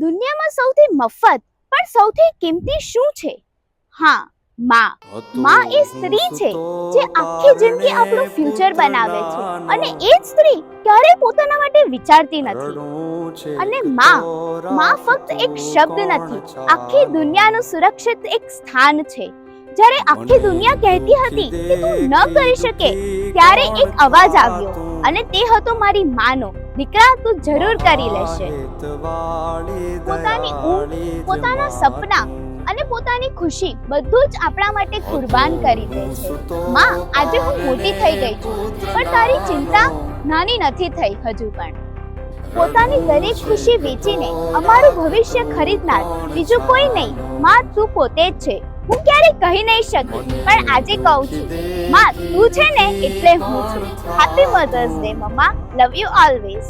દુનિયામાં સૌથી મફત પણ સૌથી કિંમતી શું છે? હા, માં. માં એ સ્ત્રી છે જે આખી જિંદગી આપણું ફ્યુચર બનાવે છે અને એ જ સ્ત્રી ક્યારેય પોતાના માટે વિચારતી નથી. અને માં ફક્ત એક શબ્દ નથી, આખી દુનિયાનું સુરક્ષિત એક સ્થાન છે. જ્યારે આખી દુનિયા કહેતી હતી કે તું ન કરી શકે, ત્યારે એક અવાજ આવ્યો અને તે હતો મારી માનો, દીકરા તું જરૂર કરી લેશે. પોતાની ઊંઘ, પોતાના સપના અને પોતાની ખુશી બધું જ આપણા માટે કુરબાન કરી દે છે. માં, આજે હું મોટી થઈ ગઈ છું, પણ તારી ચિંતા નાની નથી થઈ હજુ પણ. પોતાની દરેક ખુશી વેચીને અમારું ભવિષ્ય ખરીદનાર બીજું કોઈ નહીં, માં તું પોતે જ છે. હું ક્યારેય કહી નહીં શકું, પણ આજે કહું છું, માં તું છે ને એટલે હું છું. હેપી મધર્સ ડે મમ્મા, લવ યુ ઓલવેઝ.